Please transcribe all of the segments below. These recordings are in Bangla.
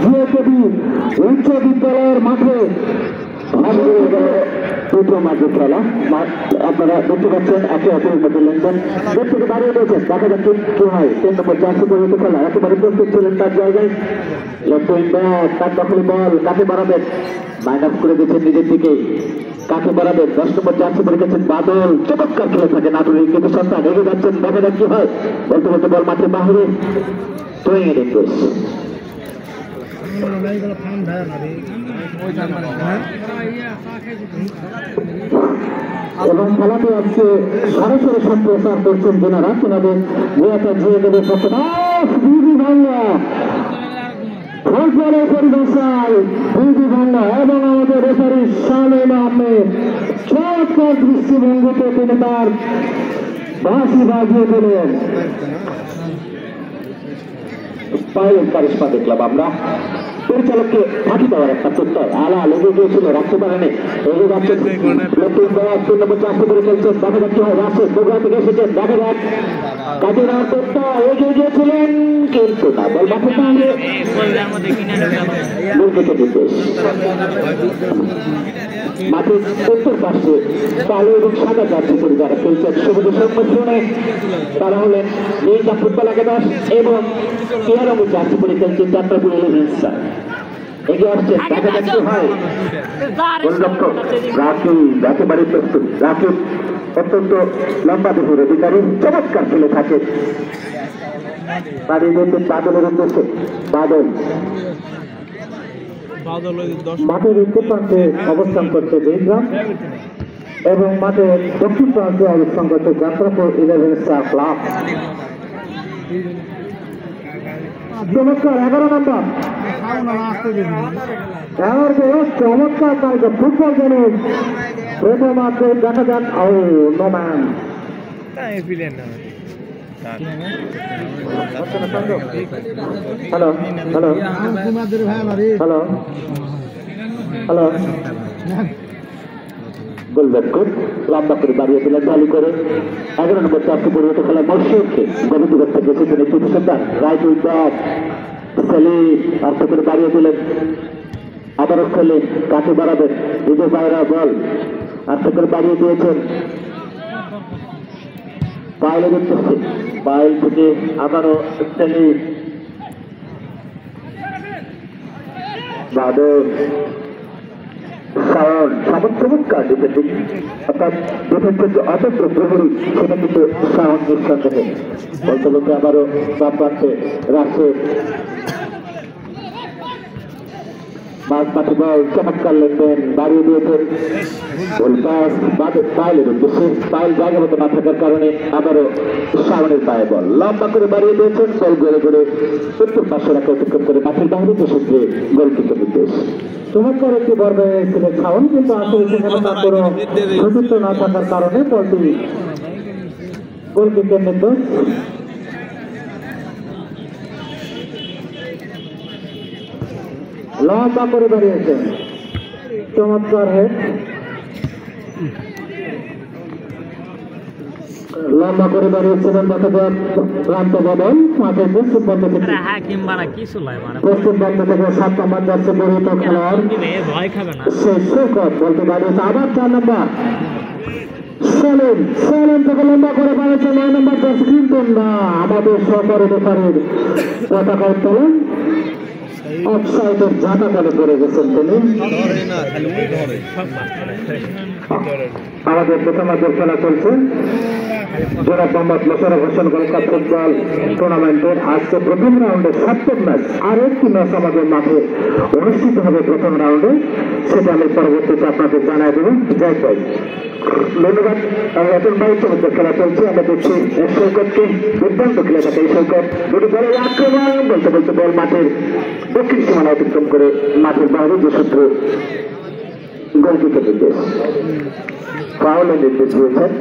জিএকেবি উচ্চ বিদ্যালয়ের মাঠে দুটো মাঠে খেলা। আপনারা দেখতে পাচ্ছেন একে অপরের মধ্যে লেনদেন দূর থেকে দাঁড়িয়ে রয়েছেন। দেখা যাচ্ছে কি হয় 3 নম্বর জার্সি পরিহিত খেলা একেবারে প্রস্তুত ছিলেন তার জায়গায়। তার দখলে বল কাকে বাড়াবেন, মাইনাস করে দিচ্ছেন নিজের দিকে, কাকে বাড়াবেন 10 নম্বর জার্সি পরে গেছেন বাদল। চমৎকার খেলে থাকে নাটোরের কিন্তু সন্তান এগিয়ে যাচ্ছেন। দেখা যাক কি হয়, বলতে বলতে বল মাঠের বাহিরে থ্রোয়িং এর ইন্ট্রেস। এবং খেলাটি আজকে সরাসরি সম্প্রচার করছেন যেনারা তেনাদের জিএকেবির পক্ষে বাংলা ফুটবলের পরিভাষায় বিবি বাংলা এবং আমাদের রেফারি শামীম আহমেদ চমৎকার দৃষ্টিভঙ্গিতে তিনি তার বাঁশি বাজিয়ে দিলেন। পাইলেন কারিশমা দেখলাম আমরা। পরিচালককে ফাঁকি দেওয়ার একটা প্রত্যয় আলা লেগে গিয়েছিল, রাখতে পারেনি। এগিয়ে যাচ্ছেন 3 নম্বর চাষে করে চলছেন। দেখা যাচ্ছে হয় রাশেদ বগুড়া থেকে এসেছেন। দেখা যাক কাজে নেওয়ার প্রত্যয় এগিয়ে গিয়েছিলেন কিন্তু না, বল মাঠে বাইরে নির্দেশ। মাঠের উত্তর পাশে কালো এবং সাদা জার্সি পরে যারা খেলছেন সবুজের সংমিশ্রণে তারা হলেন নীলদা ফুটবল একাদশ এবং পিয়া রঙের জার্সি পরে খেলছেন যাত্রাপুর এলিভেন্সার। এগিয়ে আসছেন। দেখা যাচ্ছে হয় গোলরক্ষক রাকিব একেবারে প্রস্তুত। রাকিব অত্যন্ত লম্বা দেহের অধিকারী, চমৎকার খেলে থাকে। বাড়িয়ে দিয়েছেন বাদলের উদ্দেশ্যে। বাদল মাঠের উত্তর প্রান্তে অবস্থান করছে বেইগ্রাম এবং মাঠের দক্ষিণ প্রান্তে অবস্থান করছে যাত্রাপুর 11 স্টার ক্লাব। চমৎকার 11 নম্বর চমৎকার তালিকা ফুটবল জানেন প্রথম মাত্রে। দেখা যাক no man hello hello hello hello গোলরক্ষক লম্বা করে দাঁড়িয়ে দিলেন চালু করে 11 নম্বর চারটি পরিহিত খেলা মর্শিদকে গোবিন্দগঞ্জ থেকে এসেছেন একটি সন্তান রাইট উইকেট সেলিম আস্তে করে দাঁড়িয়ে দিলেন। আবারও সেলিম কাকে বাড়াবেন, নিজের বাইরা বল আস্তে করে দাঁড়িয়ে দিয়েছেন। পায়েলের উদ্দেশ্যে পায়েল থেকে আবারও সেলিম বাদল সাউন্ড চমৎকার ডিফেন্ডিং অর্থাৎ ডিফেন্সের যে অতন্ত্র প্রহরী সেটা কিন্তু সাউন্ড নিঃসন্দেহে। বলতে বলতে আবারও বাম প্রান্তে রাশেদ মাঠে বল চমৎকার লেনদেন বাড়িয়ে দিয়েছেন। পায়েলের উদ্দেশ্যে পায়েল জায়গা মতো না থাকার কারণে আবারও সামনের পায়ে বল লম্বা করে বাড়িয়ে দিয়েছেন। বল গড়ে গড়ে উত্তর পাশে রাখা অতিক্রম করে মাঠের বাইরে ক্ষেত্রে গোলকিকের নির্দেশ। চমৎকার একটি বর্বে ছিলেন সাউন্ড, কিন্তু আসলে সেখানে তার কোনো সুযোগ না থাকার কারণে বলটি গোলকিকের নির্দেশ। লম্বা করে দাঁড়িয়েছেন, চমৎকার হেড লম্বা করে দাঁড়িয়েছিলেন। দেখা যাক প্রান্ত বদল মাঠের প্রস্তুত বন্ধ থেকে 7 নম্বর যাচ্ছে পরিহিত খেলোয়াড় সেই সৈকত বলতে দাঁড়িয়েছে। আবার 4 নম্বর সেলিম থেকে লম্বা করে বাড়িয়েছে 9 নম্বর যাচ্ছে কিন্তু না, আমাদের সহকারী রেফারির পতাকা উত্তোলন অফসাইডের ঝাঁটা কালে পড়ে গেছেন তিনি। আমাদের প্রথমার্ধের খেলা চলছে জনাব Mohammad Mosharraf Hossain gold cup football টুর্নামেন্টের আজকে প্রথম রাউন্ডে 7ম ম্যাচ। আর একটি ম্যাচ আমাদের মাঠে অনুষ্ঠিত হবে প্রথম রাউন্ডে, সেটা আমি পরবর্তীতে আপনাদের জানাই দেবো। যাই ভাই ধন্যবাদ। এখন বাইচমুক্ত খেলা চলছে, আমরা দেখছি সৈকতকে দুর্দান্ত খেলে থাকে। এই সৈকত দুটি বলের আক্রমণ বলতে বলতে বল মাঠের দক্ষিণ সীমানা অতিক্রম করে মাঠের বাইরে যে সূত্র গোলকিকের নির্দেশ ফাউলের নির্দেশ দিয়েছেন।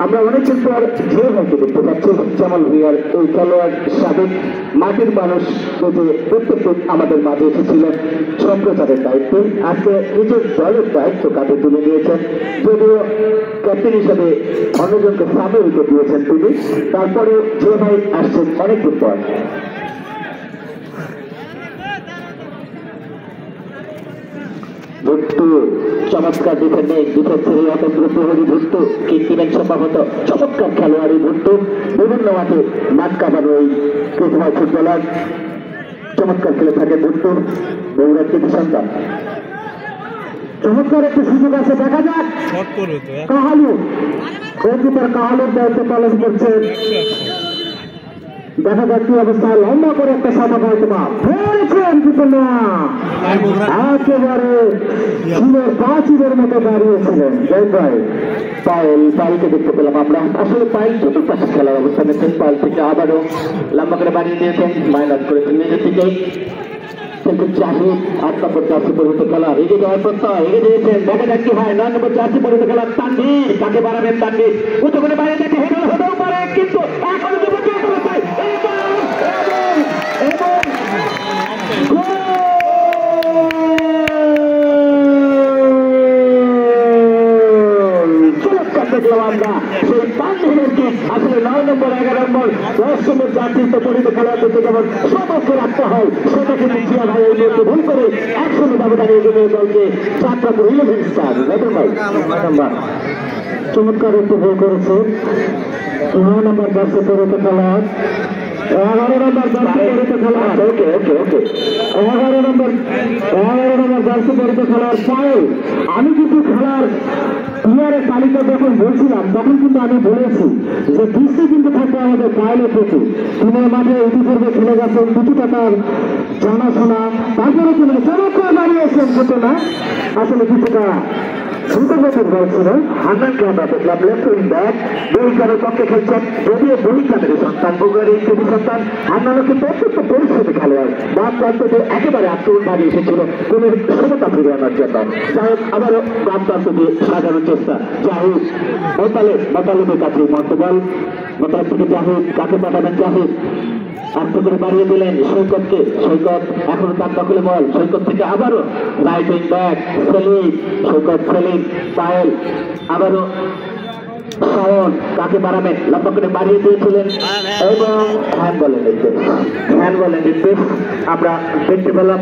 আমরা অনেকদিন পর যে হয়তো দেখতে পাচ্ছি জামাল ভুঁইয়ার এই খেলোয়াড় সাবেক মাটির মানুষ প্রত্যেক আমাদের মাঝে এসেছিলেন সম্প্রচারের দায়িত্বে। আজকে নিজের দলের দায়িত্ব কাঁধে তুলে নিয়েছেন, যদিও ক্যাপ্টেন হিসাবে অন্যজনকে সামনে উইকেট দিয়েছেন তিনি। তারপরে যে ভাই আসছেন অনেকদিন পর ভুট্টু চমৎকার ডিফেন্ডিং ডিফেন্সের অতন্ত্র প্রহরী ভুট্টু কীর্তিমান সম্ভবত চমৎকার খেলোয়াড়ি ভুট্টু বিভিন্ন মাঠে মাঠ কামানো এই প্রতিভা ফুটবলার চমৎকার খেলে থাকে ভুট্টুর বগুড়ার কৃতি সন্তান। চমৎকার একটি সুযোগ আছে, দেখা যাক কাহালু গোলকিপার কাহালুর দায়িত্ব পালন করছে। দেখা যাক কি অবস্থায় লম্বা করে একটা সাদা হয়তো বা ফেলেছেন কিন্তু না, একেবারে ফুলের প্রাচীরের মতো দাঁড়িয়েছিলেন জয় ভাই। পাইলকে দেখতে পেলাম আমরা, আসলে পাইল চতুর্পাশে খেলার অবস্থা নিয়েছেন। পাইল থেকে আবারও লম্বা করে বাড়িয়ে দিয়েছেন, মাইনাস করেছেন নিজের দিকে। কিন্তু জাহিদ 8 নম্বর জার্সি পরিহিত খেলার এগিয়ে যাওয়ার প্রত্যয় এগিয়ে দিয়েছেন। দেখা যাক কি হয়। 9 নম্বর জার্সি পরিহিত খেলার তানভীর, কাকে বাড়াবেন তানভীর, উঁচু করে বাইরে থেকে হেডার হতেও পারে, কিন্তু এখনো আমরা সেই তানভীরকে আসলে 9 নম্বর 11 নম্বর 10 নম্বর জার্সিতে পরিহিত খেলার দিকে যেমন সতর্ক রাখতে হয়, সেটা কিন্তু জিয়া ভাই এই মুহূর্তে ভুল করে 100 ব্যবধানে এগিয়ে দলকে 11 স্টার ভাই নাম্বার চমৎকার একটু ভুল করেছে। 9 নম্বর জার্সি পরিহিত খেলার 11 নম্বর জার্সি পরিহিত খেলার 11 নম্বর জার্সি পরিহিত খেলার ফাইল। আমি কিন্তু খেলার প্লেয়ারের তালিকা যখন বলছিলাম তখন কিন্তু আমি বলেছি যে দৃষ্টি কিন্তু থাকবে আমাদের পাইলের প্রতি। তিনি মাঠে ইতিপূর্বে খেলে গেছেন, কিছুটা তার জানাশোনা, তারপরে তিনি চমৎকার দাঁড়িয়েছেন কিন্তু না, আসলে কিছুটা সুন্দরবনের বল ছিল। হান্নানকে আমরা দেখলাম লেফট উইং ব্যাক, বহিকারের পক্ষে খেলছেন, যদিও বহিকারের সন্তান বগুড়ার এই কৃতি সন্তান। হান্নানও কিন্তু অত্যন্ত পরিশ্রমী খেলোয়াড়, বাম প্রান্ততে একেবারে আক্রমণভাবে এসেছিল কোন সমতা ফিরিয়ে আনার জন্য। যাই হোক আবারও বাম প্রান্ত দিয়ে সাজানোর চেষ্টা। জাহিদ মোতালেবের কাছে মন্তবল, মোতালেব থেকে জাহিদ, কাকে পাঠাবেন জাহিদ, আস্তে করে বাড়িয়ে দিলেন সৈকতকে। সৈকত এখনো তার দখলে বল, সৈকত থেকে আবারও রাইট উইং ব্যাক সেলিম, সৈকত সেলিম, পায়েল, আবারও শাওন, কাকে বাড়াবেন, লম্বা করে বাড়িয়ে দিয়েছিলেন এবং হ্যান্ডবলের নির্দেশ আমরা দেখতে পেলাম।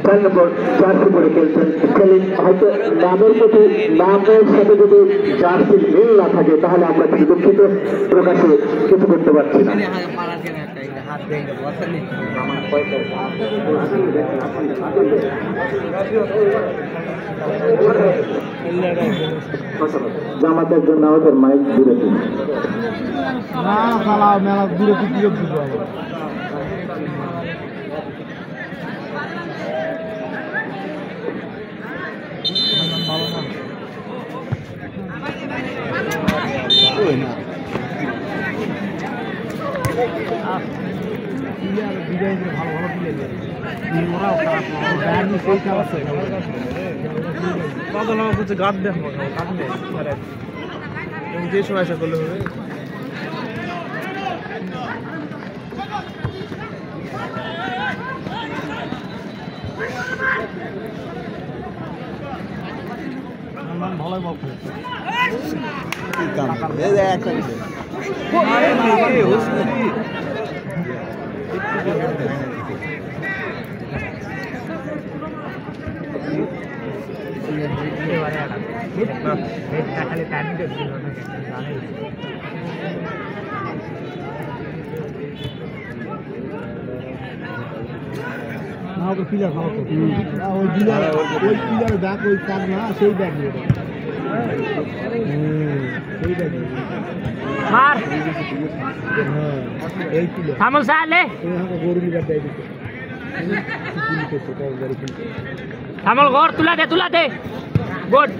4 নম্বর জার্সি পরে খেলছেন সেলিম। হয়তো নামের সাথে যদি জার্সির মিল না থাকে তাহলে আমরা কিন্তু দুঃখিত, প্রকাশে কিছু করতে পারছি না। জামাতের জন্য আমাদের মাইক বিরতি গাছ দেখো যে সময় আশা করলে হবে। ভালোই বল খালি প্লেয়ার ভালো তো ওই প্লেয়ার ব্যাগ ওই কাজ না সেই ব্যাগ থামল ঘর তুলা দে গুড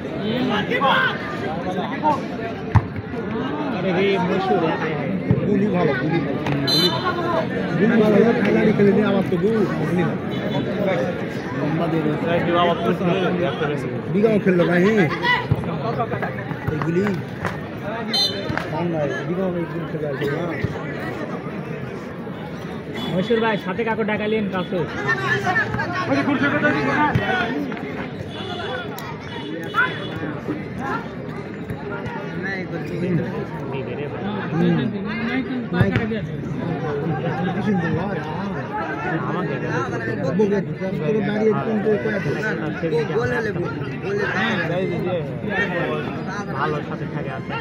গুলি ভালো খেলাড়ি খেলে নিয়ে আমার তো বিগাও খেললো ভাই এইগুলি মহেশ্বর ভাই সাথে কাকু ডাকালিয়েন কাকু আমাকে দাঁড়িয়ে কিন্তু ভালো সাথে থাকে আছে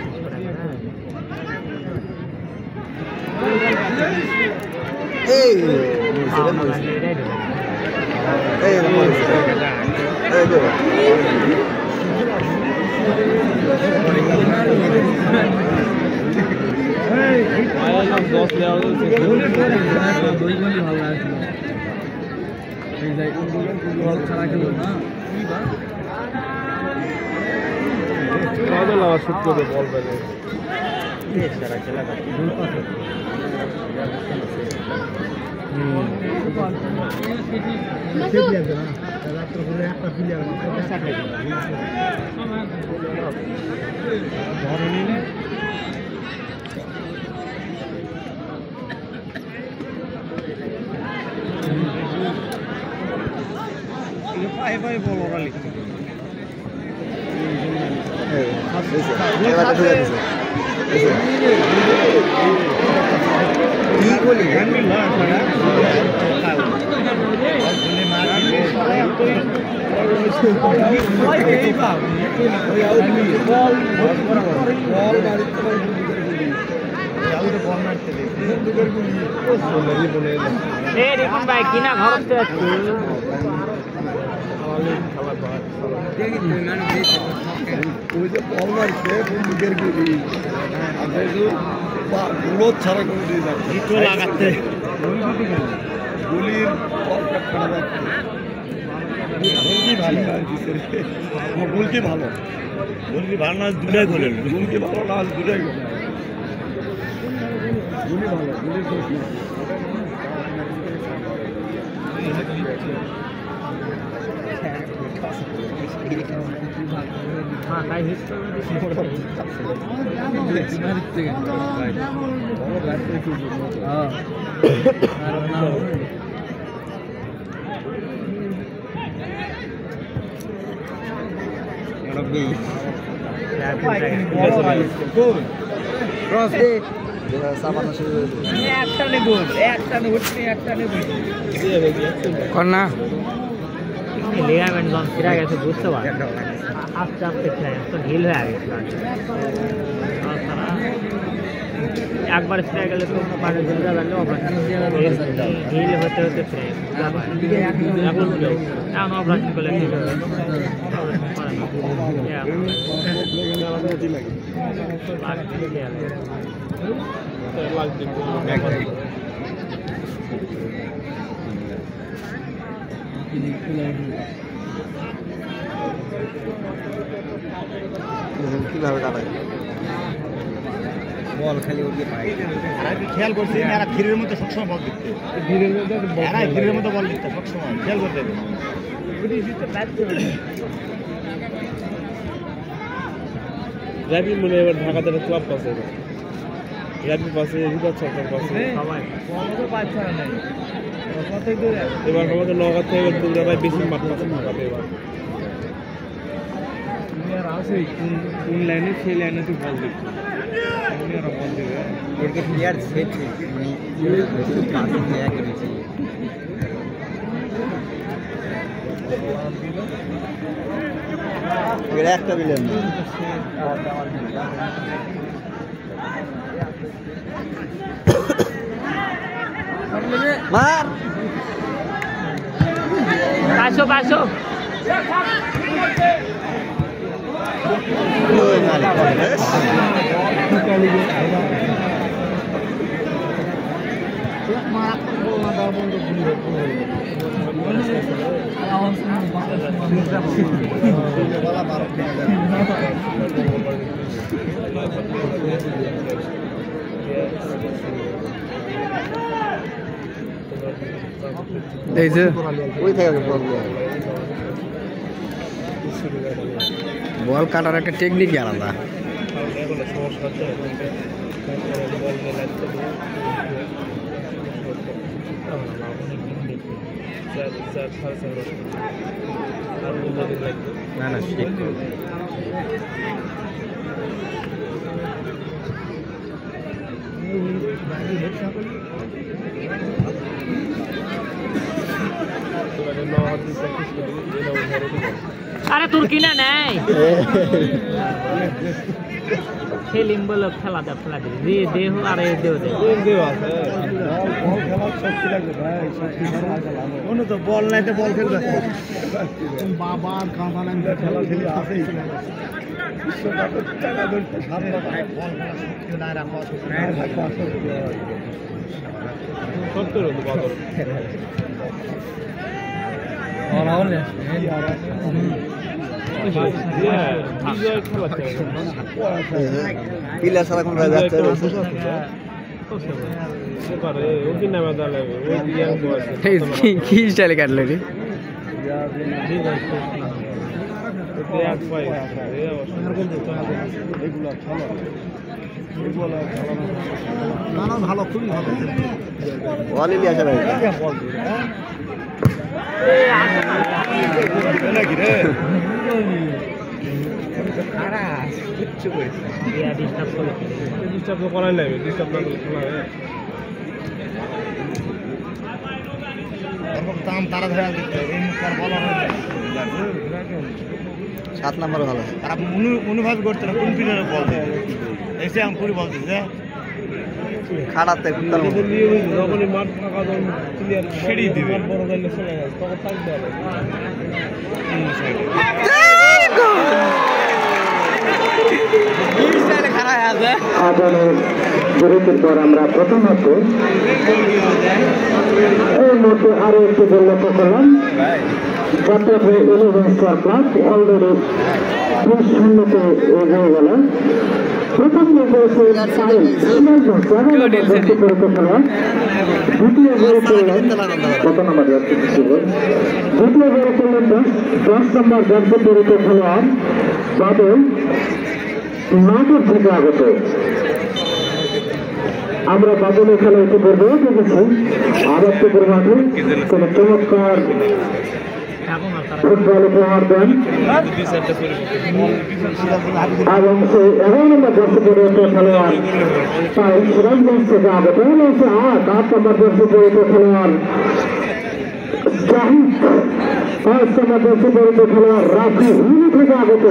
দেখুন ভাই কিনা ঘর ছাড়া করে লাগাতে গুলির গুলকি ভালো গুলকি ভালো না দুটাই ধরেন গুলকি ভালো না দুটাই গুলি ভালো গুলির দোষ না করনা লিগামেন্ট যখন ফিরে গেছে বুঝতে পারে আস্তে আস্তে তো ঢিল হয়ে গেছিল একবার ফিরে গেলে তো পানি ঢিল যাবে ঢিল হতে হতে ফিরে এখন অপারেশন করলে কিভাবে কাটায় বল খালি ওকে পায় খেয়াল করছি এরা ধীরের মধ্যে সবসময় বল দিচ্ছে ধীরের মধ্যে বল দিচ্ছে সবসময় খেয়াল করতে হবে রবি মনে এবার ঢাকাতে একটা ক্লাব পাশে রবি পাশে রিপার সরকার পাশে এবার আমাদের নগর থেকে এবার দুর্গা ভাই বেশি মাঠ পাচ্ছে ঢাকাতে এবার কোন লাইনে সেই লাইনে তুই বল দিচ্ছি ওরা বল দেবে এরকে প্লেয়ার সেট পাসিং নেয়া করেছে এরা একটা দিলেন মার পাঁচশো পাঁচশো বল কাটার একটা টেকনিক আলাদা না না ঠিক আরে তোর কিনা নেই সেলিম বলে খেলা দিবি দেহ আর দেহ তো বল নাই তো বল খেলবে বাবা কাঁথা নাই খেলা খেলে আসেই বিশ্বকাপের টাকা ধরতে সামনে বল খেলা শক্তি না রাখা সত্তর হতো বাদল পিলা সারা কোন রাজা যাচ্ছে কি স্টাইলে কাটলো রে না ভালো খুবই ভালো নাকি রে ডিস্টার্ব করাই লাগবে ডিস্টার্ব না করলে খেলা হয় দাম তারা ধরে দিচ্ছে এই মুখের বলা হয়ে 7 নাম্বার ভালো তারা অনুভব করতে না কোন পিলারে বল এসে আমি পুরি বলতেছে খাড়াতে কুত্তার মতো যখনই মাঠ ফাঁকা যখন ক্লিয়ার ছেড়ে দিবে বড় গাইলে চলে যায় তখন থাকবে আদানের বিরতির পর আমরা প্রথমত এই মুহূর্তে আরো একটি গোল লক্ষ্য করলাম যাত্রাপুর 11 স্টার ক্লাব অলরেডি 2-0-তে এগিয়ে গেল প্রথম গোল করেছে দ্বিতীয় গোল করলেন কত নম্বর ছিল দ্বিতীয় গোল করলেন 10 নম্বর জাতীয় খেলোয়াড় বাদল নাটক থেকে আগত আমরা বাদলের খেলা ইতিপূর্বে দেখেছি আরবপুর মাঠে কোন চমৎকার ফুটবল উপহার দেন এবং সেই 11 নম্বর জার্সি পরিহিত খেলোয়াড় তাই সিরাজগঞ্জ থেকে আগত হয়েছে 8 নম্বর জার্সি পরিহিত খেলোয়াড় জাহিদ 5 নম্বর জার্সি পরিহিত খেলোয়াড় রাফি হিলি থেকে আগত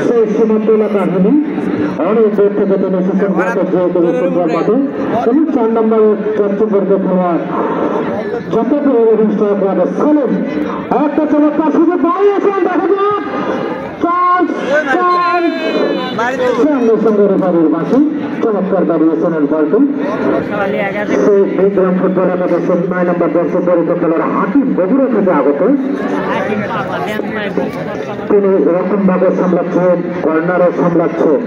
সেই সীমান্ত এলাকার হিলি অনেক দূর থেকে তিনি এসেছেন ফুটবল মাঠে এবং 4 নম্বর জার্সি পরিহিত খেলোয়াড় যাত্রাপুর সালেম একটা চমৎকার সুযোগ পাইয়েছেন দেখা যাক চমৎকার দাঁড়িয়েছেন সেই বিগ্রাম ফুটবল একাদশের 9 নম্বর দর্শক পরিচিত খেলোয়াড় হাকিম বগুড়া থেকে আগত তিনি রকমভাবে সামলাচ্ছেন কর্নারও সামলাচ্ছেন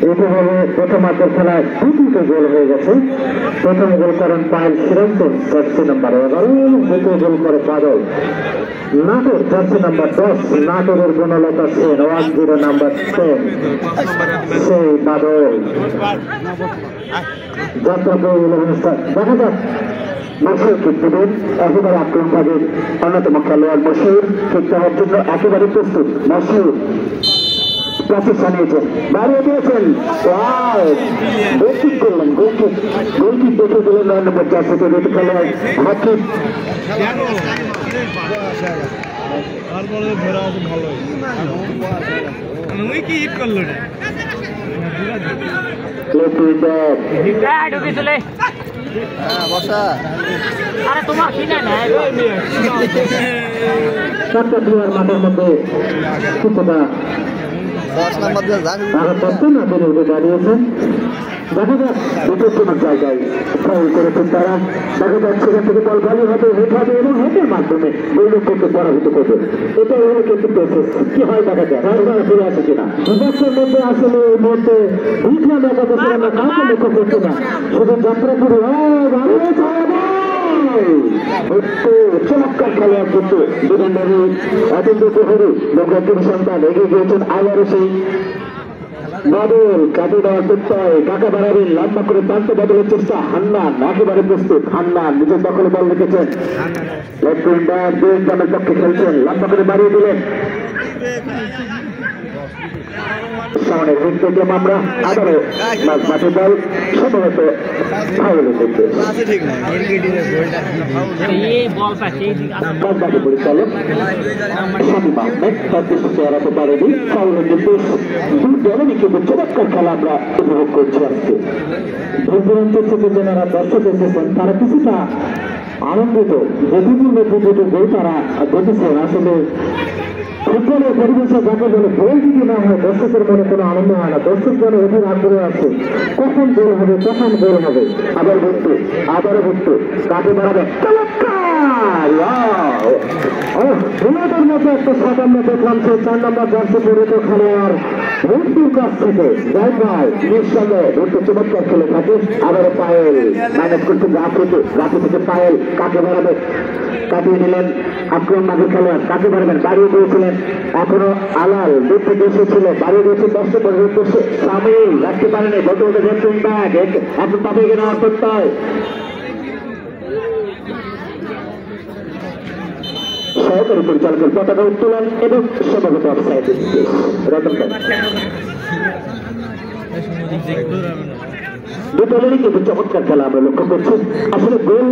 এইভাবে প্রথমার্ধের খেলায় 2টি গোল হয়ে গেছে প্রথম গোল করেন পায়েল সিরাজগঞ্জ জার্সি নাম্বার 11 এবং দ্বিতীয় গোল করে বাদল নাটোর জার্সি নাম্বার 10 নাটোরের বনলতা সেন 10 নাম্বার 10 সেই বাদল যাত্রাপুর দেখা যাক মশিউর কীর্তিদিন একেবারে আক্রমণবাদীর অন্যতম খেলোয়াড় মশিউর ঠিক দেওয়ার জন্য একেবারে প্রস্তুত মশিউর প্রচেষ্টা নিয়েছেন বাড়িয়ে দিয়েছেন গোলকিক করলেন গোলকিক দেখে দিলেন 9 নম্বর জার্সি পরিহিত খেলোয়াড় হাকিম তারপরে ধরে আছে ভালোই কি হিট করলো রে আরে তোমার কিনা নেই চারটা প্লেয়ার মাঠের মধ্যে কিছুটা দাঁড়িয়েছেন দেখা যাক দুটোর কোনো জায়গায় ফাউল করেছেন তারা দেখা যাচ্ছে সেখান থেকে বল ভালো হবে হেট হবে এবং হেটের মাধ্যমে গোলরক্ষককে পরাজিত করবে এটাই হলো কিন্তু প্রসেস কি হয় দেখা যায় রাজধানী ফিরে আসে কিনা বিপক্ষের মধ্যে আসলে এই মুহূর্তে বিক্রম একাদশের আমরা কাউকে লক্ষ্য করছি না শুধু যাত্রাপুরে চমৎকার খেলোয়াড় কিন্তু বিভিন্ন অতীন্দ্র প্রহরী লোকের সন্তান এগিয়ে গিয়েছেন আবারও সেই বাদল কাটে দেওয়ার প্রত্যয় কাকা বাড়াবেন লম্বা করে প্রান্ত বদলের চেষ্টা হান্নান একেবারে প্রস্তুত হান্নান নিজের দখলে বল রেখেছেন লেফট উইং ব্যাক দুই দলের পক্ষে খেলছেন লম্বা করে বাড়িয়ে দিলেন সামনের হেড দেখলাম আমরা আবারও মাঠে বল সম্ভবত ফাউলের নির্দেশ। বাদবাকি পরিচালক শামীম আহমেদ তার দৃষ্টিতে এড়াতে পারেনি ফাউলের নির্দেশ। দুই দলেরই কিন্তু চমৎকার খেলা আমরা উপভোগ করছি আজকে। দূর দূরান্ত থেকে যারা দর্শক এসেছেন তারা কিছুটা আনন্দিত, যেটুকুর মধ্যে দুটো গোল তারা দেখেছেন। আসলে ফুটবলের পরিবেশে যাকে বলে গোল যদি না হয় দর্শকের মনে কোনো আনন্দ হয় না। দর্শক যেন ওদের আগ্রহ আছে কখন গোল হবে, কখন গোল হবে। আবারও ভুট্টু কাকে বাড়াবে ভুলের মধ্যে একটা সাতান্ন দেখলাম সে 4 নম্বর জার্সি পরিত খেলোয়াড় ভুট্টুর কাছ থেকে যাই ভাই নিঃসন্দেহে ভুট্টু চমৎকার খেলে থাকে। আবারও পায়েল ম্যানেজ করছে গাছে থেকে পায়েল কাকে বাড়াবে, কাটিয়ে নিলেন আক্রমণবাদী খেলোয়াড়, কাকে বাড়বেন বাড়িয়ে দিয়েছিলেন। এখনো আলাল দূর থেকে এসেছিল, বাড়িয়ে দিয়েছে 10 নম্বর উদ্দেশ্যে সামিল রাখতে পারেনি। বলতে বলতে দেখছেন ব্যাগ এখন তাদের নেওয়ার করতে হয়। সহকারী পরিচালকের পতাকা উত্তোলন এবং সম্ভবত অফসাইড রতন দুদলেরই কিন্তু চমৎকার খেলা আমরা লক্ষ্য করছি। আসলে গোল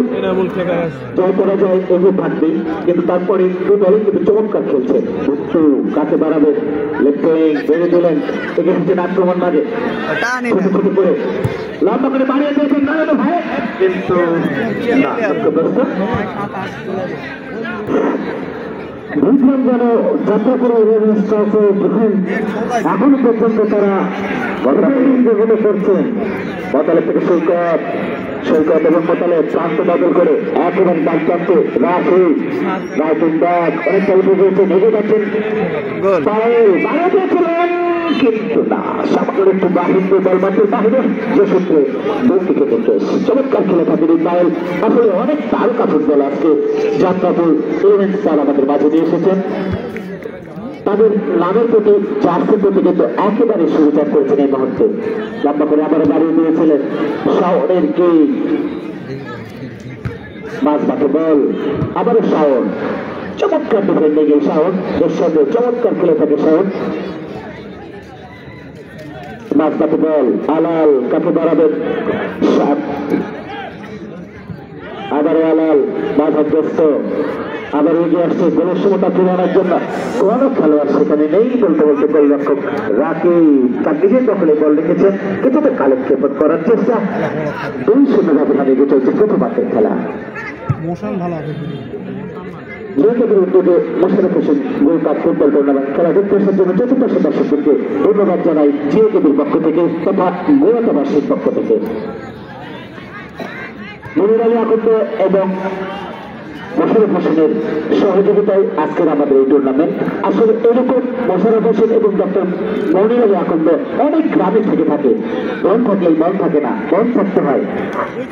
জয় করা যায় এগিয়ে থাকবেই, কিন্তু তারপরে দুদলই কিন্তু চমৎকার খেলছে। ভুট্টু কাকে বাড়াবে, লেফট উইং বেড়ে দিলেন, এগিয়ে হচ্ছেন আক্রমণ মাঝে ছোট করে লম্বা করে বাড়িয়ে দিয়েছেন নারায়ণ ভাই, কিন্তু বুঝলাম যেন যাত্রা করে এখনো পর্যন্ত তারা যেগুলো করছেন বোতলের থেকে সৈকত এবং বোতলে প্রান্ত বদল করে একেবারে ডাক প্রান্তে অনেকটা উঠে গিয়েছে, ভেঙে যাচ্ছেন দিয়েছিলেন কিন্তু না সামান্য একটু বাহির বল মাঠের বাহিরে যে সূত্রে দূর থেকে দেখতে চমৎকার খেলে থাকেন ইসমাইল। আসলে অনেক তারকা ফুটবল আজকে যাত্রাপুর ইলেভেন স্টার আমাদের মাঝে নিয়ে এসেছেন। তাদের নামের প্রতি জার্সির প্রতি কিন্তু একেবারে সুবিচার করেছেন এই মুহূর্তে। লম্বা করে আবার বাড়িয়ে দিয়েছিলেন শাওনের কি মাঝ মাঠে বল, আবারও শাওন চমৎকার ডিফেন্ডিং এই শাওন এর সঙ্গে চমৎকার খেলে থাকে শাওন। মাঝ মাঠে বল আলাল কাকে বাড়াবেন, আবারও আলাল বাধাগ্রস্ত, আবার এগিয়ে আসছে গোলের সময়টা ফিরে আনার জন্য। কোন খেলোয়াড় সেখানে নেই বলতে বলতে গোলরক্ষক রাকি তার নিজের দখলে বল রেখেছেন, কিন্তু কালেক্ষেপ করার চেষ্টা 2-0 ব্যবধানে এগিয়ে চলছে প্রথমার্ধের খেলা। জিওকেবির উদ্যোগে Mosharraf Hossain gold cup football tournament খেলা দেখতে আসার জন্য চতুর্থ দর্শকদেরকে ধন্যবাদ জানাই জিওকেবির পক্ষ থেকে তথা গোয়াতাবাসীর পক্ষ থেকে। মনির আলী আকন্দ এবং মোশাররফ হোসেনের সহযোগিতায় আজকের আমাদের এই টুর্নামেন্ট। আসলে এরকম মোশাররফ হোসেন এবং ডক্টর মনির আলী আকন্দ অনেক গ্রামে থেকে থাকে, মন থাকলেই মন থাকে না, মন থাকতে হয়,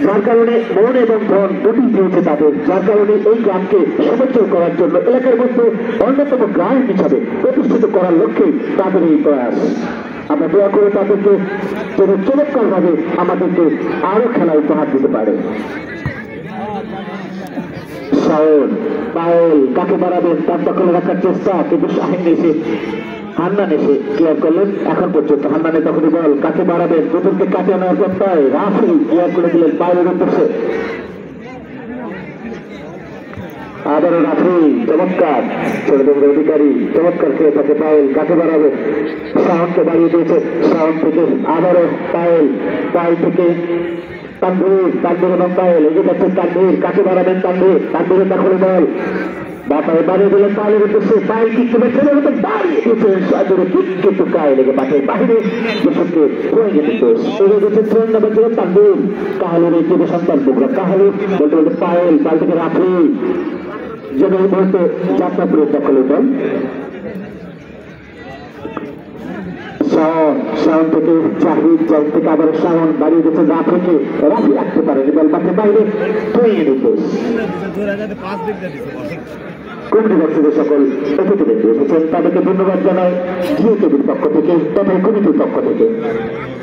যার কারণে মন এবং ধন দুটি দিয়েছে তাদের, যার কারণে এই গ্রামকে সমুজ্জ্বল করার জন্য এলাকার মধ্যে অন্যতম গ্রাম হিসাবে প্রতিষ্ঠিত করার লক্ষ্যে তাদের এই প্রয়াস। আমরা দোয়া করে তাদেরকে যেন চমৎকার ভাবে আমাদেরকে আরো খেলা উপহার দিতে পারে। শাওন পায়েল কাকে বাড়াবেন তার দখলে রাখার চেষ্টা, কিন্তু শাহিন এসে হান্নান এসে ক্লিয়ার করলেন। এখন পর্যন্ত হান্নানের দখলে বল কাকে বাড়াবেন, দুজনকে কাটিয়ে নেওয়ার চেষ্টায় রাফি ক্লিয়ার করে দিলেন বাইরের উদ্দেশ্যে। আবারও রাফি চমৎকার ছোটদের অধিকারী চমৎকার খেয়ে থাকে পায়েল কাকে বাড়াবে, শাওনকে বাড়িয়ে দিয়েছে, শাওন থেকে আবারও পায়েল থেকে তানভীর এবং পায়েল এগিয়ে যাচ্ছেন তানভীর কাকে বাড়াবেন, তানভীরের দখলে বল বাপায় বাড়িয়ে দিলেন পায়েলের উদ্দেশ্যে, পায়েল কিক করে ছেলে মতো বাড়িয়ে দিয়েছেন সাজরে কিক, কিন্তু গায়ে লেগে মাঠের বাহিরে দর্শককে হয়ে গেছে দোষ। এগিয়ে গেছে 3 নম্বর ছিল তানভীর, কাহালুর এই যুব সন্তান বুকরা কাহালু বলতে বলতে পায়েল থেকে রাফি যেন এই মুহূর্তে যাত্রাপুরের দখলে বল। শাওন থেকে জাহিদ থেকে আবার শাওন বাড়িয়ে দিচ্ছে রাফি রাখতে পারেনি বল মাঠের বাইরে তৈরি নির্দেশ। কমিটি বক্সের সকল অতিথি ব্যক্তি এসেছেন তাদেরকে ধন্যবাদ জানাই জিওকেবির পক্ষ থেকে তথা কমিটির পক্ষ থেকে।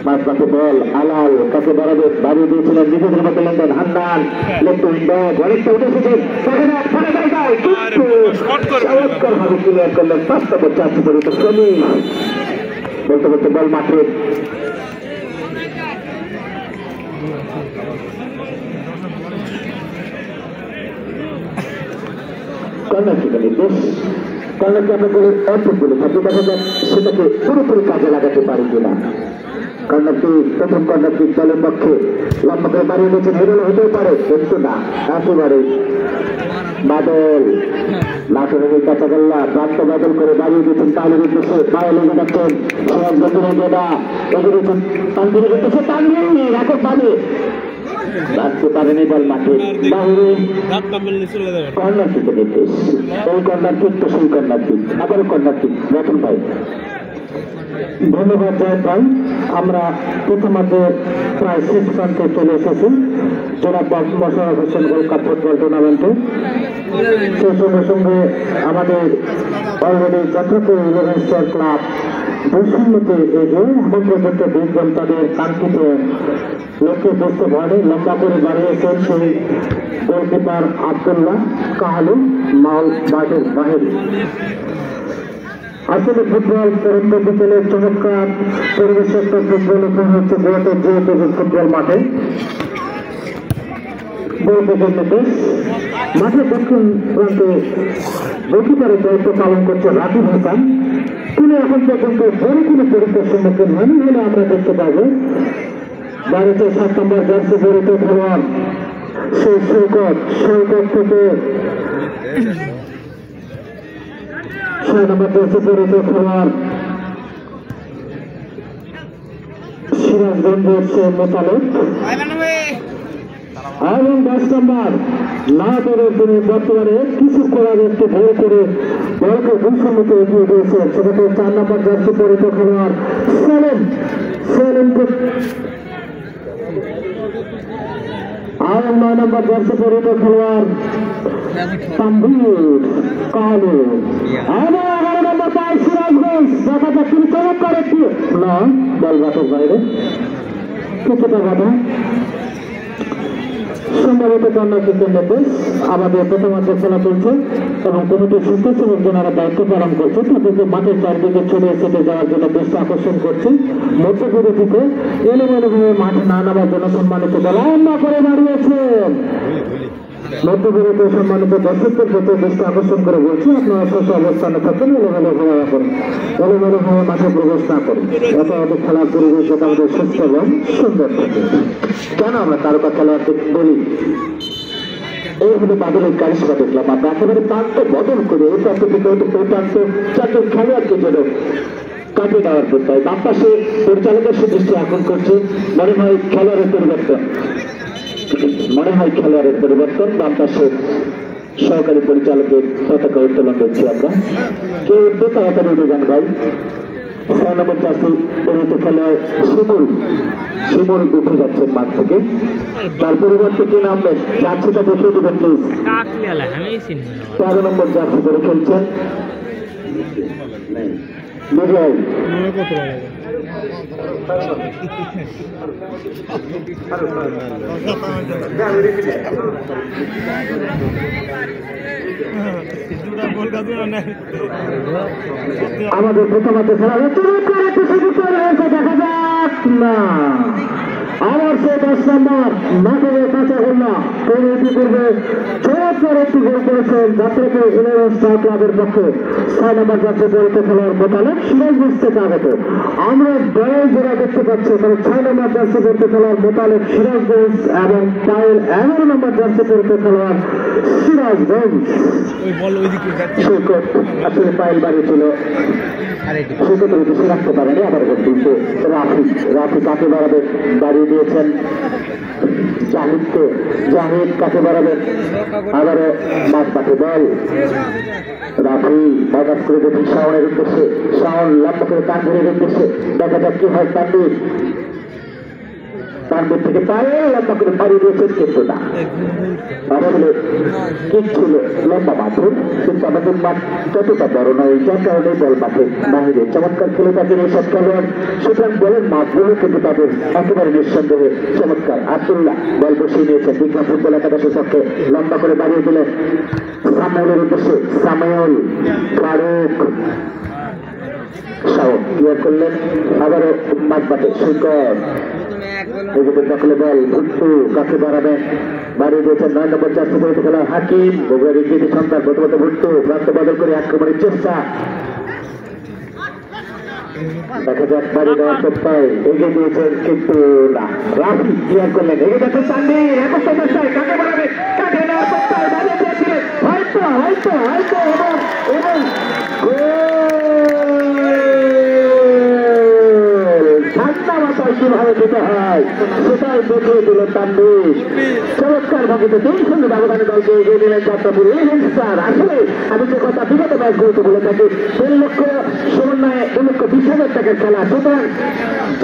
মাঝ মাঠে বল আলাল কাকে বাড়াবে, বাড়িয়ে দিয়েছিলেন নিজেদের মতো লেনদেন হান্নান লেফট উইং ব্যাক অনেকটা উঠে এসেছেন চমৎকার ভাবে ক্লিয়ার করলেন 5 নম্বর চার্জ পরিচিত শ্রমিক বলতে বলতে বল মাঠে কর্নারকে নির্দেশ। কর্নারকে আমরা বলে অল্প বলে থাকি, দেখা যাক সেটাকে পুরোপুরি কাজে লাগাতে পারি কিনা। কর্নারটি প্রথম কর্নারটি দলের পক্ষে লম্বা করে বাড়িয়ে দিয়েছেন, হেরোলে হতেও পারে কিন্তু না, একেবারে বাদল নাটোরের কাঁচাগোল্লা প্রান্ত বদল করে বাড়িয়ে দিয়েছেন তাহলে উদ্দেশ্যে পায়ে লেগে যাচ্ছেন সিরাজ গতিরে গেদা এগিয়েছেন তানভীরের উদ্দেশ্যে তানভীর রাখে পাবে রাখতে পারেনি দল মাঠে বাহিরে কর্নার থেকে নির্দেশ। এই কর্নার কিক তো সেই কর্নার কিক, আবারও কর্নার কিক রতন ভাই। ধন্যবাদ জয় ভাই। আমরা প্রথমার্ধে প্রায় শেষ প্রান্তে চলে এসেছি জনাব Mosharraf Hossain gold cup football টুর্নামেন্টে। সেই সঙ্গে সঙ্গে আমাদের অলরেডি চট্টগ্রাম 11 স্টার ক্লাব 2-0 এগিয়ে এখন পর্যন্ত 20 জন তাদের কাঙ্ক্ষিত লক্ষ্যে বসতে পারে। লম্বা করে বাড়িয়েছেন সেই গোলকিপার আব্দুল্লাহ কাহালু মাউল বাহির। আসলে ফুটবল তরুণ বিকেলে চমৎকার পরিবেশে একটা ফুটবল উপর হচ্ছে বৃহত্তর যেহেতু ফুটবল মাঠে মাঠের দক্ষিণ প্রান্তে গোলকিপারের দায়িত্ব পালন করছে রাকিব হাসান। তিনি এখন পর্যন্ত বড় কোনো পরীক্ষার সম্মুখীন হয়নি বলে আমরা দেখতে পাবো। বাড়িতে 7 নম্বর জার্সি জড়িত খেলোয়াড় সেই সৈকত থেকে 6 নম্বর জার্সি জড়িত খেলোয়াড় সিরাজগঞ্জের সে মোতালেব এবং 10 নম্বর না করে তিনি বর্তমানে কিছু করার একটু ভুল করে বলকে 2-0 এগিয়ে দিয়েছেন। সেক্ষেত্রে 4 নম্বর জার্সি পরিত খেলোয়াড় সেলিমকে আর 9 নম্বর জার্সি পরিত খেলোয়াড় তানভীর কালু এবং 11 নম্বর পায় সিরাজগঞ্জ। দেখা যাক তিনি চমৎকার একটি না বল বাটের বাইরে কিছুটা বাধা সম্ভবত কর্নার কিকের নির্দেশ। আমাদের প্রথমার্ধে খেলা চলছে এবং কমিটির সদস্য এবং যারা দায়িত্ব পালন করছে তাদেরকে মাঠের চারদিকে ছড়িয়ে ছেটে যাওয়ার জন্য দৃষ্টি আকর্ষণ করছে। মধ্যবিরতিতে এলোমেলোভাবে মাঠে না নামার জন্য সম্মানিত দল লম্বা করে দাঁড়িয়েছেন। মধ্যবিরতি সম্মানিত দর্শকদের প্রতি দৃষ্টি আকর্ষণ করে বলছি আপনারা শস্য অবস্থানে থাকেন, এলোমেলোভাবে করেন, এলোমেলোভাবে মাঠে প্রবেশ না করেন। এত অনেক খেলার পরিবেশ যাতে আমাদের সুস্থ এবং সুন্দর থাকে। কেন আমরা তারকা খেলোয়াড়কে বলি এই হলো বাদলের কারিশমা দেখলাম আমরা একেবারে প্রান্ত বদল করে এই প্রান্ত থেকে ওই প্রান্ত চারজন খেলোয়াড়কে যেন কাটিয়ে দেওয়ার করতে হয়। বাম পাশে পরিচালকের দৃষ্টি আকর্ষণ করছে মনে হয় খেলোয়াড়ের পরিবর্তন বাম পাশে সহকারী পরিচালকের পতাকা উত্তোলন করছি আমরা। কেউ উঠবে তাড়াতাড়ি উঠে যান ভাই। 6 নম্বর চাষি পরিণত খেলোয়াড় শিমুল উঠে যাচ্ছেন মাঠ থেকে। তার পরিবর্তে কি নামবেন জার্সিটা দেখে দেবেন প্লিজ। 13 নম্বর জার্সি করে খেলছেন বিজয়। আমাদের প্রথমার্ধে খেলা দেখা যাক না আমার সে 10 নম্বর নাটকের কাছে হল তিনি ইতিপূর্বে চমৎকার একটি গোল করেছেন যাত্রাকে 11 স্টার ক্লাবের পক্ষে 6 নম্বর জাতীয় পরিত খেলোয়াড় মোতালেব সিরাজগঞ্জ থেকে আগত। আমরা দল জোড়া দেখতে পাচ্ছি এখানে 6 নম্বর জার্সি পরিত খেলোয়াড় মোতালেব সিরাজগঞ্জ এবং পায়েল 11 নম্বর জার্সি পরিত খেলোয়াড় সিরাজগঞ্জ। সৈকত আসলে পায়েল বাড়িয়েছিল সৈকতের উদ্দেশ্যে রাখতে পারেনি, আবার কিন্তু রাফি কাকে বাড়াবে বাড়িয়ে দিয়েছেন জাহিদ কাকে বাড়াবেন আবারও মাঠ পাঠে বল রাফি আঘাত করে দেখি শাওনের উদ্দেশ্যে, শাওন লম্বা করে তানভীরের উদ্দেশ্যে, দেখা যাক কি হয়। তানভীর থেকে পায়ে লম্বা করে বাড়িয়ে দিয়েছেন কিন্তু না, আসলে কিক ছিল লম্বা মাঠে কিন্তু আমাদের মাঠ ততটা বড় নয়, যার কারণে বল মাঠে বাহিরে চমৎকার খেলে থাকেন এইসব খেলোয়াড়। সুতরাং বলের মাঠগুলো কিন্তু তাদের একেবারে নিঃসন্দেহে চমৎকার। আব্দুল্লাহ বল বসিয়ে নিয়েছেন বিজ্ঞান ফুটবল একাদশের পক্ষে, লম্বা করে বাড়িয়ে দিলেন সামাইলের উদ্দেশ্যে, সামাইল ফারুক শাওন ক্লিয়ার করলেন, আবারও মাঠবাটে শিকর এদিকে দখলে বল ভুট্টু কাছে বাড়াবেন, বাড়িয়ে দিয়েছেন 9 নম্বর জার্সি পরিহিত খেলোয়াড় হাকিম। বগুড়ার ইংরেজি সন্তান প্রথমত ভুট্টু প্রান্ত বদল করে আক্রমণের চেষ্টা, দেখা যাক বাড়ি দেওয়ার চেষ্টায় এগিয়ে দিয়েছেন কিন্তু না, রাফি ক্লিয়ার করলেন, এগিয়ে যাচ্ছেন তানভীর একত্র চেষ্টায় কাকে বাড়াবে, কাকে নেওয়ার চেষ্টায় বাড়িয়ে দিয়েছিলেন হয়তো এবং ঠান্ডা মাথায় কিভাবে দিতে হয় সেটাই দেখিয়ে দিলেন তানভীর। চমৎকার ভাবে তিন শূন্য ব্যবধানে দলকে এগিয়ে দিলেন যাত্রাপুর ইলেভেন-স্টার। আসলে আমি যে কথা বিগত ম্যাচগুলোতে বলে থাকি, 3 লক্ষ সমন্বয়ে 2 লক্ষ 20,000 টাকার খেলা, সুতরাং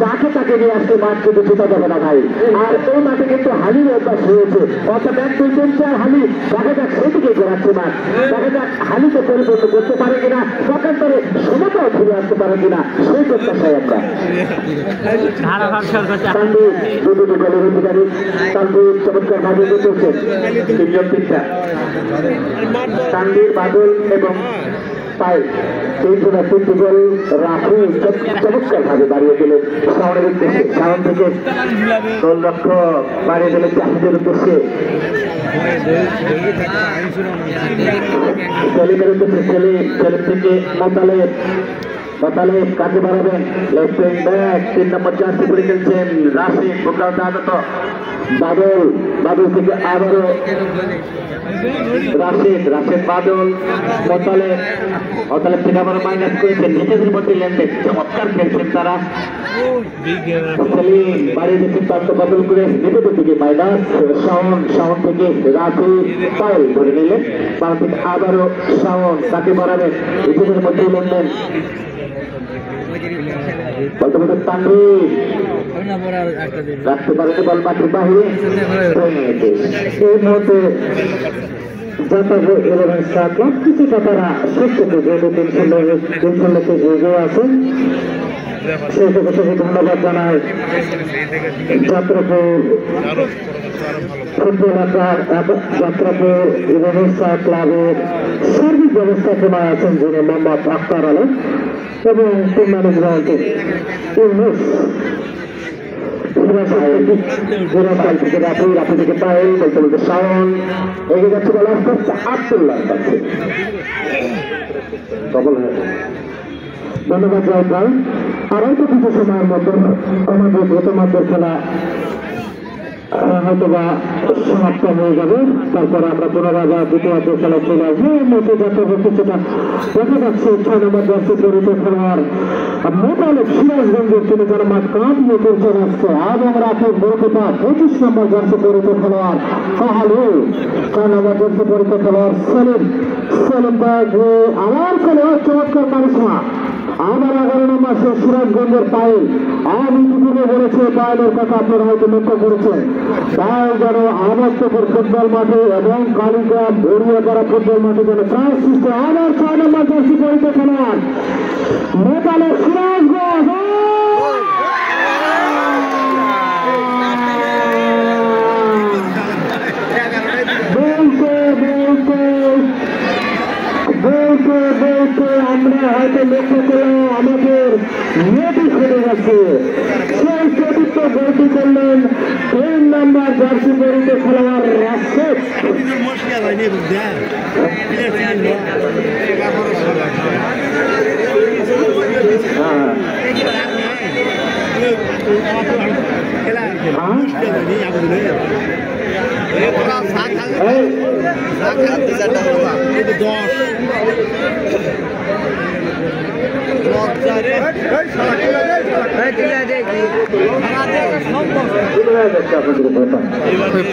যাকে তাকে নিয়ে আসতে মাঠ কিন্তু জুতা যাবে না ভাই। আর এই মাঠে কিন্তু হালির অভ্যাস হয়েছে, অর্থাৎ 1 2 3 4 হালি, দেখা যাক সেদিকে ঘোরাচ্ছে মাঠ, দেখা যাক হালিকে পরিবর্তন করতে পারে কিনা, পক্ষান্তরে সমতাও ফিরে আসতে পারে কিনা, সেই প্রত্যাশায় আমরা তানভীর দুটো গোলের অধিকারী। তানভীর চমৎকার ভাবে চলছেন, 3 জন 3টা তানভীর, বাদল এবং পায়েল, 3 জনের 3টি গোল। রাফি চমৎকার ভাবে বাড়িয়ে দিলেন শাওনের উদ্দেশ্যে, শাওন থেকে গোলরক্ষক বাড়িয়ে দিলেন চাষিদের উদ্দেশ্যে, সেলিমের উদ্দেশ্যে সেলিম থেকে মোতালেব কাকে বাড়াবেন, লেফট উইং ব্যাক 3 নম্বর জার্সি পরে খেলছেন রাশিদ, প্রোগ্রামটা আগত বাদল থেকে আবারও রাশিদ বাদল, মোতালেব থেকে আবারও মাইনাস করেছেন, নিজেদের মধ্যে লেনদেন চমৎকার খেলছেন তারা। সেলিম বাড়িয়ে দিচ্ছেন প্রান্ত বদল করে নিজেদের দিকে মাইনাস, শাওন থেকে রাফি, পায়েল ধরে নিলেন, বাম থেকে আবারও শাওন কাকে বাড়াবেন, নিজেদের মধ্যে লেনদেন বলতে বলতে তানভীর রাখতে পারেনি বল মাঠের বাহিরে। এই মুহূর্তে যাত্রাপুর ইলেভেন-স্টার ক্লাব কিছুটা তারা সুস্থকে যেহেতু 3 লক্ষে এগিয়ে আছে, সেই থেকে ধন্যবাদ জানায় যাত্রাপুর ফুটবল যাত্রাপুর ইলেভেন-স্টার ক্লাবের সার্বিক ব্যবস্থাপনায় আছেন যিনি মোহাম্মদ আখতার আলম এবং টিম ম্যানেজমেন্টের রাফি থেকে পায়েল, বলতে বলতে শাওন এগিয়ে যাচ্ছে বলে আস্তে আস্তে আব্দুল্লাহর কাছে। ধন্যবাদ জয় ভাই। আর হয়তো কিছু সময়ের মতো আমাদের প্রথমার্ধের খেলা হয়তোবা সমাপ্ত হয়ে যাবে, তারপরে আমরা পুনরায় দ্বিতীয়ার্ধের খেলা চলে আসবো। এর মধ্যে যাত্রা কিছুটা দেখা যাচ্ছে 6 নম্বর জার্সি পরিহিত খেলোয়াড় মোতালেব সিরাজগঞ্জের তিনি যেন মাঠ কাঁপিয়ে তুলছেন আজকে, এবং রাখেন গোলকিপার 25 নম্বর জার্সি পরিহিত খেলোয়াড় কাহালু, 4 নম্বর জার্সি পরিহিত খেলোয়াড় সেলিম আমার খেলোয়াড় চমৎকার কারিশমা, আবার 11 নম্বর সিরাজগঞ্জের পায়েল। আমি ইতিপূর্বে বলেছি পায়েলের কথা আপনারা হয়তো লক্ষ্য করেছেন, পায়েল যেন আবাসপুর ফুটবল মাঠে এবং কালীগ্রাম বড়িয়াপাড়া ফুটবল মাঠে যেন প্রায় সৃষ্টি। আবার 6 নম্বর জার্সি পরিহিত খেলোয়াড় মোতালেব সিরাজগঞ্জ, বলতে আমরা হয়তো লক্ষ্য করলাম আমাদের নেটি ফেলে গেছে, সেই চতুর্থ গোলটি করলেন 3 নম্বর জার্সি পরিহিত খেলোয়াড় রাশেদ।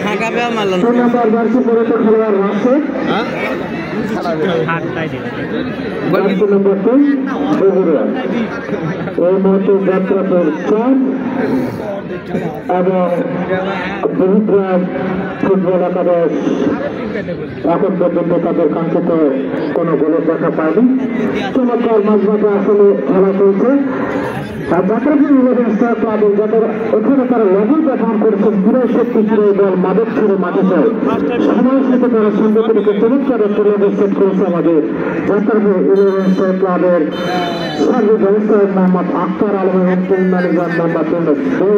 ফাঁকা পেয়ে মারলাম জার্সি পরিহিত খেলোয়াড় রাশেদ, নম্বর 2 বগুড়া। এই মুহূর্তে যাত্রাপুর 4 এবং বহুগ্রাম ফুটবল একাদশ এখন পর্যন্ত তাদের কাঙ্ক্ষিত কোনো গোলের দেখা পায়নি। চমৎকার মাঝমাঠে আসলে খেলা চলছে। যাত্রাপুর 11 স্টার ক্লাবে এখানে তারা লেভেল পারফর্ম করেছেন ক্রীড়া শক্তি ক্রীড়া দল মাদক ছেড়ে মাঠে চায় সময়ের সাথে তারা সঙ্গে করে চমৎকার একটা লেভেল সেট করেছে আমাদের যাত্রাপুর 11 স্টার ক্লাবের সার্বিক ব্যবস্থাপক মোহাম্মদ আখতার আলম এবং টিম ম্যানেজার নাম্বার 2